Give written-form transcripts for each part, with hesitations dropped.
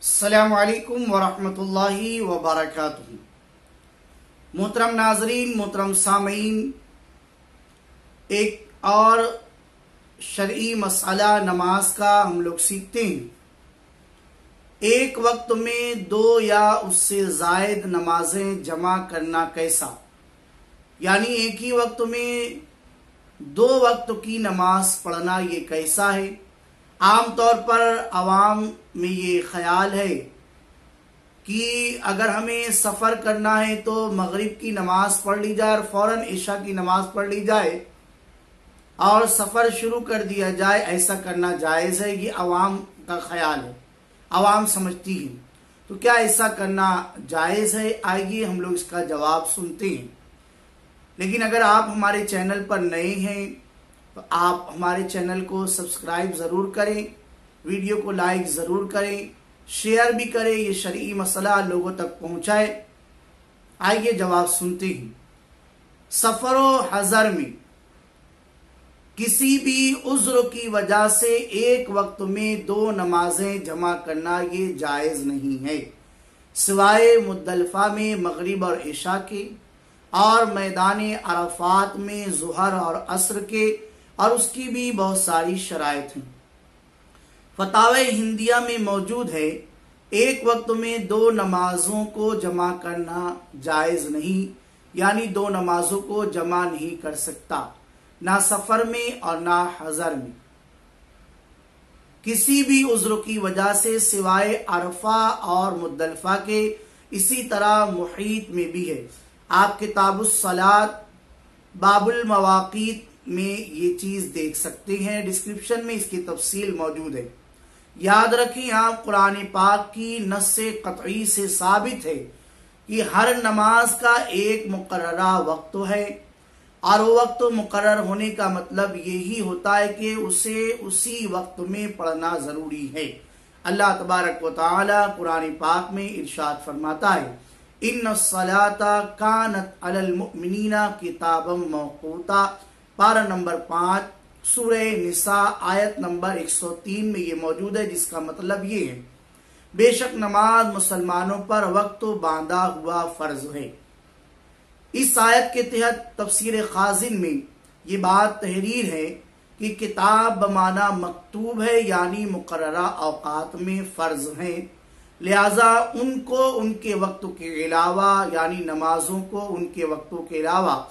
अस्सलामु अलैकुम वरहमतुल्लाहि वबरकातुहू। मोहतरम नाजरीन, मोहतरम सामीन, एक और शरई मसला नमाज का हम लोग सीखते हैं। एक वक्त में दो या उससे जायद नमाजें जमा करना कैसा, यानी एक ही वक्त में दो वक्त की नमाज पढ़ना ये कैसा है। आमतौर पर आवाम में ये ख्याल है कि अगर हमें सफ़र करना है तो मगरिब की नमाज पढ़ ली जाए और फौरन इशा की नमाज पढ़ ली जाए और सफ़र शुरू कर दिया जाए, ऐसा करना जायज़ है। ये आवाम का ख्याल है, आवाम समझती है। तो क्या ऐसा करना जायज़ है? आइए हम लोग इसका जवाब सुनते हैं। लेकिन अगर आप हमारे चैनल पर नए हैं तो आप हमारे चैनल को सब्सक्राइब ज़रूर करें, वीडियो को लाइक ज़रूर करें, शेयर भी करें, ये शरई मसला लोगों तक पहुंचाए। आइए जवाब सुनते हैं। सफ़र व हज़र में किसी भी उज़्र की वजह से एक वक्त में दो नमाजें जमा करना ये जायज़ नहीं है, सिवाय मुद्दलफा में मगरिब और इशा के, और मैदान अरफात में ज़ुहर और असर के, और उसकी भी बहुत सारी शराइत हैं। फतावे हिंदिया में मौजूद है, एक वक्त में दो नमाजों को जमा करना जायज़ नहीं, यानी दो नमाजों को जमा नहीं कर सकता, ना सफ़र में और ना हज़र में, किसी भी उज़्र की वजह से, सिवाय अरफा और मुद्दलफा के। इसी तरह मुहीत में भी है। आप किताबुस सलात बाबुल मवाक़ीत में ये चीज देख सकते हैं, डिस्क्रिप्शन में इसकी तफसील मौजूद है। याद रखें, आप कुरान पाक की नस्से क़तई से साबित है कि हर नमाज का एक मुकर्ररा वक्त है, और वो वक्त मुकर्रर होने का मतलब यही होता है कि उसे उसी वक्त में पढ़ना जरूरी है। अल्लाह तबारक व तआला कुरान पाक में इरशाद फरमाता है, इन्नस्सलाता कानत अलल मुमिनीना किताबम मौक़ूता, पारा नंबर 5 सूरह निसा आयत नंबर 103 में ये मौजूद है, जिसका मतलब ये है, बेशक नमाज मुसलमानों पर वक्त बांधा हुआ फर्ज है। इस आयत के तहत तफसीर खाजिन में ये बात तहरीर है कि किताब बमाना मकतूब है, यानी मुकर्ररा औकात में फर्ज है, लिहाजा उनको उनके वक्तों के अलावा, यानी नमाजों को उनके वक्तों के अलावा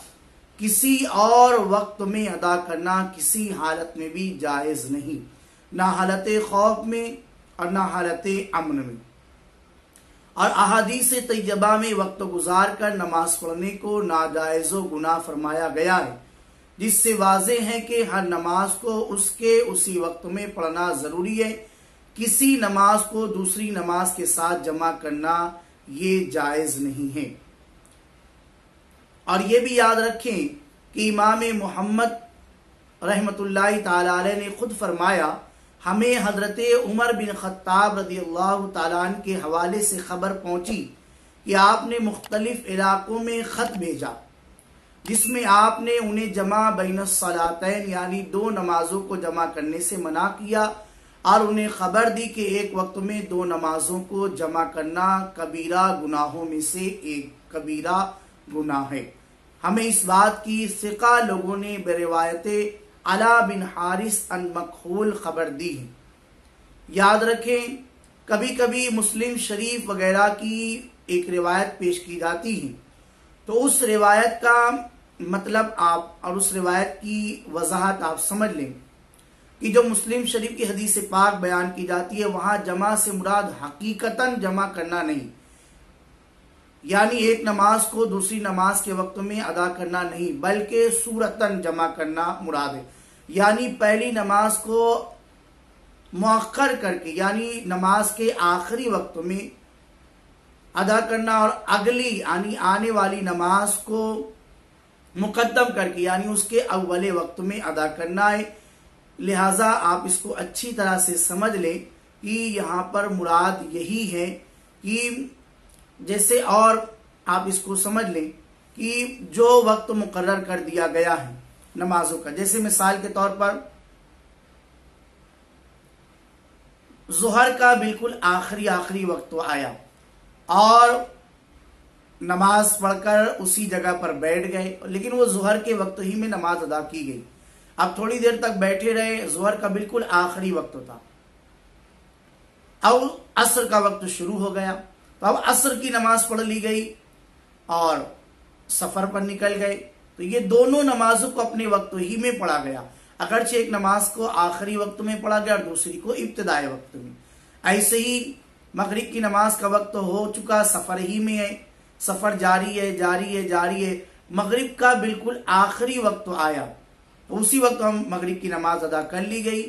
किसी और वक्त में अदा करना किसी हालत में भी जायज़ नहीं, ना हालत खौफ में और ना हालत अमन में। और अहादीस तैयबा में वक्त गुजार कर नमाज पढ़ने को नाजायज़ व गुनाह फरमाया गया है, जिससे वाज़ेह है कि हर नमाज को उसके उसी वक्त में पढ़ना ज़रूरी है। किसी नमाज को दूसरी नमाज के साथ जमा करना ये जायज़ नहीं है। और ये भी याद रखें कि इमाम मोहम्मद रहमतुल्लाहि ताला अलैह ने खुद फरमाया, हमें हजरत उमर बिन खत्ताब रदियल्लाहु ताला अन्हु के हवाले से खबर पहुंची कि आपने मुख्तलिफ इलाकों में खत भेजा, जिसमें आपने उन्हें जमा बैनस सलातैन, यानी दो नमाजों को जमा करने से मना किया, और उन्हें खबर दी कि एक वक्त में दो नमाजों को जमा करना कबीरा गुनाहों में से एक कबीरा गुनाह है। हमें इस बात की सिका लोगों ने बेरिवायत अला बिन हारिस अन मखहूल खबर दी है। याद रखें, कभी कभी मुस्लिम शरीफ वगैरह की एक रिवायत पेश की जाती है, तो उस रिवायत का मतलब आप और उस रिवायत की वजाहत आप समझ लें कि जो मुस्लिम शरीफ की हदीस पाक बयान की जाती है, वहां जमा से मुराद हकीकतन जमा करना नहीं, यानी एक नमाज को दूसरी नमाज के वक्त में अदा करना नहीं, बल्कि सूरतन जमा करना मुराद है। यानी पहली नमाज को मुअक्खर करके, यानी नमाज के आखिरी वक्त में अदा करना, और अगली यानी आने वाली नमाज को मुकद्दम करके, यानी उसके अव्वले वक्त में अदा करना है। लिहाजा आप इसको अच्छी तरह से समझ लें कि यहाँ पर मुराद यही है कि जैसे, और आप इसको समझ लें कि जो वक्त मुकर्रर कर दिया गया है नमाजों का, जैसे मिसाल के तौर पर ज़ोहर का बिल्कुल आखिरी वक्त तो आया और नमाज पढ़कर उसी जगह पर बैठ गए, लेकिन वो ज़ोहर के वक्त ही में नमाज अदा की गई। अब थोड़ी देर तक बैठे रहे, ज़ोहर का बिल्कुल आखिरी वक्त था। अब असर का वक्त शुरू हो गया, तो अब असर की नमाज पढ़ ली गई और सफर पर निकल गए। तो ये दोनों नमाजों को अपने वक्त ही में पढ़ा गया, अगरचे एक नमाज को आखिरी वक्त में पढ़ा गया और दूसरी को इब्तिदाई वक्त में। ऐसे ही मगरिब की नमाज का वक्त हो चुका, सफर ही में है, सफर जारी है। मगरिब का बिल्कुल आखिरी वक्त आया, तो उसी वक्त हम मगरिब की नमाज अदा कर ली गई।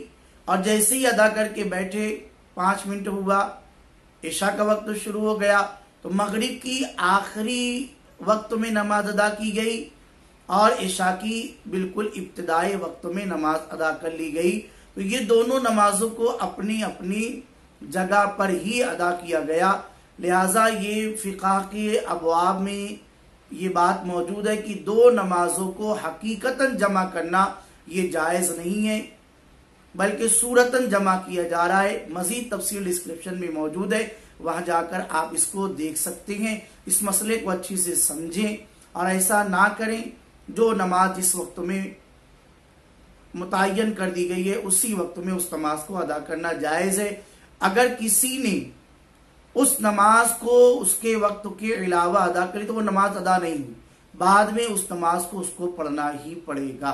और जैसे ही अदा करके बैठे 5 मिनट हुआ, इशा का वक्त शुरू हो गया, तो मगरिब की आखिरी वक्त में नमाज अदा की गई और इशा की बिल्कुल इब्तिदाई वक्त में नमाज अदा कर ली गई। तो ये दोनों नमाजों को अपनी अपनी जगह पर ही अदा किया गया। लिहाजा ये फिक़ह के अबवाब में ये बात मौजूद है कि दो नमाजों को हकीकतन जमा करना ये जायज़ नहीं है, बल्कि सूरतन जमा किया जा रहा है। मजीद तफसील डिस्क्रिप्शन में मौजूद है, वहां जाकर आप इसको देख सकते हैं। इस मसले को अच्छी से समझें और ऐसा ना करें। जो नमाज जिस वक्त में मुतय्यन कर दी गई है उसी वक्त में उस नमाज को अदा करना जायज़ है। अगर किसी ने उस नमाज को उसके वक्त के अलावा अदा करी तो वो नमाज अदा नहीं हुई, बाद में उस नमाज को उसको पढ़ना ही पड़ेगा।